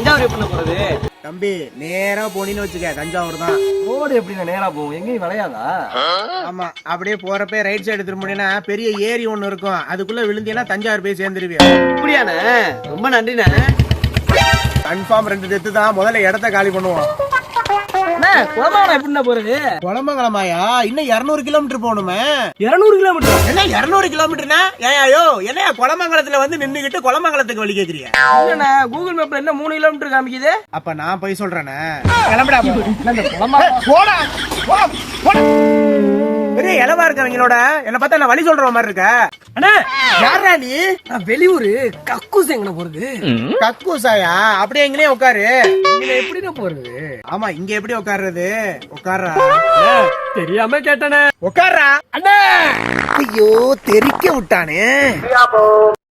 தஞ்சாவூர் எப்படி போறது? தம்பி நேரா போனின்னு வச்சுக்க, தஞ்சாவூர் தான். ரோடு எப்படி நேரா போகும்? எங்கேயும் விளையாதா? ஆமா, அப்படியே போறப்ப ரைட் சைடு திரும்பினா பெரிய ஏரி ஒண்ணு இருக்கும், அதுக்குள்ள விழுந்தீங்கன்னா தஞ்சாவூர் போய் சேர்ந்துருவியா. அப்படியாண்ணே? ரொம்ப நன்றிண்ணே. கன்ஃபார்ம் 2 டெத்து தான். முதல்ல இடத்த காலி பண்ணுவோம். குளமங்கலம் எப்படி போறது? குளமங்கலமாயா? இன்னும் 200 கிலோமீட்டர் போகணுமே. 200 கிலோமீட்டர்? என்ன 200 கிலோமீட்டர்னா? ஏயோ என்னையா குளமங்கலத்துல வந்து நின்னுகிட்டு குளமங்கலத்துக்கு வழி கேக்குறியா? இல்லண்ணே, கூகுள் மேப்ல என்ன 3 கிலோமீட்டர் காமிக்குது? அப்ப நான் போய் சொல்றேனே. கிளம்புடா. போடா. பெரிய இளவா இருக்கவங்களோட என்ன பார்த்தா நான் வழி சொல்ற மாதிரி இருக்க. அண்ணா, யாரா நீ? நான் வெளியூரு. கக்கூஸ் எங்கன போறது? கக்கூசாயா? அப்படியே எங்கனே உட்காரு. இங்க எப்படிண்ணே போறது? ஆமா, இங்க எப்படி உட்கார்றது? உட்கார்றா. தெரியாம கேட்டனே. உட்கார்றா. அண்ணா, ஐயோ, தெரிக்க விட்டானே.